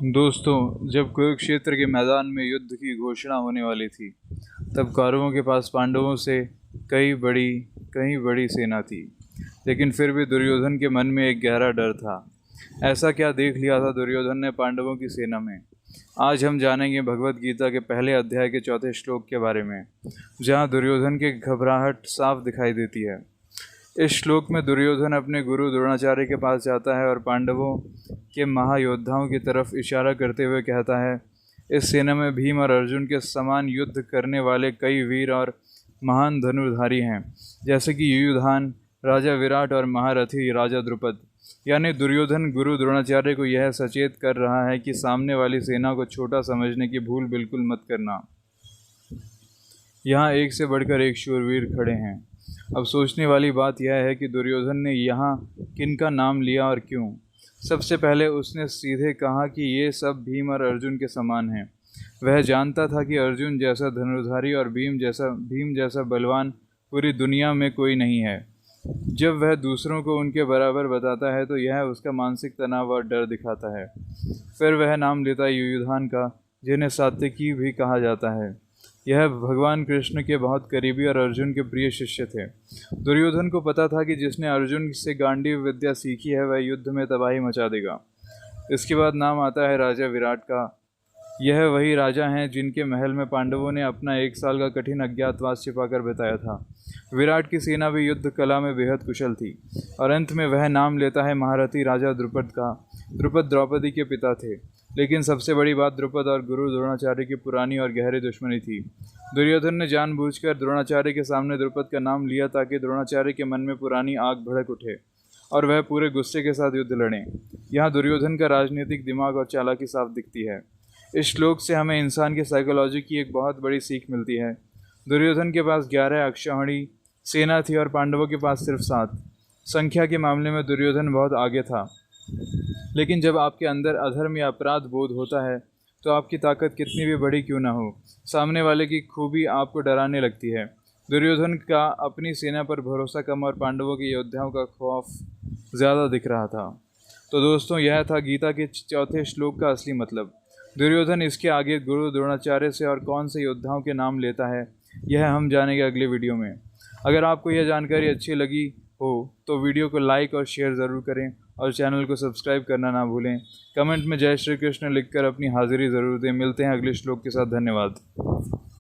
दोस्तों, जब कुरुक्षेत्र के मैदान में युद्ध की घोषणा होने वाली थी, तब कौरवों के पास पांडवों से कई बड़ी सेना थी। लेकिन फिर भी दुर्योधन के मन में एक गहरा डर था। ऐसा क्या देख लिया था दुर्योधन ने पांडवों की सेना में? आज हम जानेंगे भगवत गीता के पहले अध्याय के चौथे श्लोक के बारे में, जहाँ दुर्योधन की घबराहट साफ दिखाई देती है। इस श्लोक में दुर्योधन अपने गुरु द्रोणाचार्य के पास जाता है और पांडवों के महायोद्धाओं की तरफ इशारा करते हुए कहता है, इस सेना में भीम और अर्जुन के समान युद्ध करने वाले कई वीर और महान धनुर्धारी हैं, जैसे कि युयुधान, राजा विराट और महारथी राजा द्रुपद। यानी दुर्योधन गुरु द्रोणाचार्य को यह सचेत कर रहा है कि सामने वाली सेना को छोटा समझने की भूल बिल्कुल मत करना। यहाँ एक से बढ़कर एक शूरवीर खड़े हैं। अब सोचने वाली बात यह है कि दुर्योधन ने यहाँ किनका नाम लिया और क्यों। सबसे पहले उसने सीधे कहा कि ये सब भीम और अर्जुन के समान हैं। वह जानता था कि अर्जुन जैसा धनुर्धारी और भीम जैसा बलवान पूरी दुनिया में कोई नहीं है। जब वह दूसरों को उनके बराबर बताता है तो यह उसका मानसिक तनाव और डर दिखाता है। फिर वह नाम लेता है युयुधान का, जिन्हें सात्विकी भी कहा जाता है। यह भगवान कृष्ण के बहुत करीबी और अर्जुन के प्रिय शिष्य थे। दुर्योधन को पता था कि जिसने अर्जुन से गांडीव विद्या सीखी है वह युद्ध में तबाही मचा देगा। इसके बाद नाम आता है राजा विराट का। यह वही राजा हैं जिनके महल में पांडवों ने अपना 1 साल का कठिन अज्ञातवास छिपाकर बिताया था। विराट की सेना भी युद्ध कला में बेहद कुशल थी। और अंत में वह नाम लेता है महारथी राजा द्रुपद का। द्रुपद द्रौपदी के पिता थे। लेकिन सबसे बड़ी बात, द्रुपद और गुरु द्रोणाचार्य की पुरानी और गहरी दुश्मनी थी। दुर्योधन ने जानबूझकर द्रोणाचार्य के सामने द्रुपद का नाम लिया ताकि द्रोणाचार्य के मन में पुरानी आग भड़क उठे और वह पूरे गुस्से के साथ युद्ध लड़ें। यहाँ दुर्योधन का राजनीतिक दिमाग और चालाकी साफ दिखती है। इस श्लोक से हमें इंसान की साइकोलॉजी की एक बहुत बड़ी सीख मिलती है। दुर्योधन के पास 11 अक्षौहिणी सेना थी और पांडवों के पास सिर्फ 7। संख्या के मामले में दुर्योधन बहुत आगे था। लेकिन जब आपके अंदर अधर्म या अपराध बोध होता है तो आपकी ताकत कितनी भी बड़ी क्यों ना हो, सामने वाले की खूबी आपको डराने लगती है। दुर्योधन का अपनी सेना पर भरोसा कम और पांडवों के योद्धाओं का खौफ ज़्यादा दिख रहा था। तो दोस्तों, यह था गीता के चौथे श्लोक का असली मतलब। दुर्योधन इसके आगे गुरु द्रोणाचार्य से और कौन से योद्धाओं के नाम लेता है, यह हम जानेंगे अगले वीडियो में। अगर आपको यह जानकारी अच्छी लगी हो तो वीडियो को लाइक और शेयर ज़रूर करें और चैनल को सब्सक्राइब करना ना भूलें। कमेंट में जय श्री कृष्ण लिखकर अपनी हाजिरी ज़रूर दें। मिलते हैं अगले श्लोक के साथ। धन्यवाद।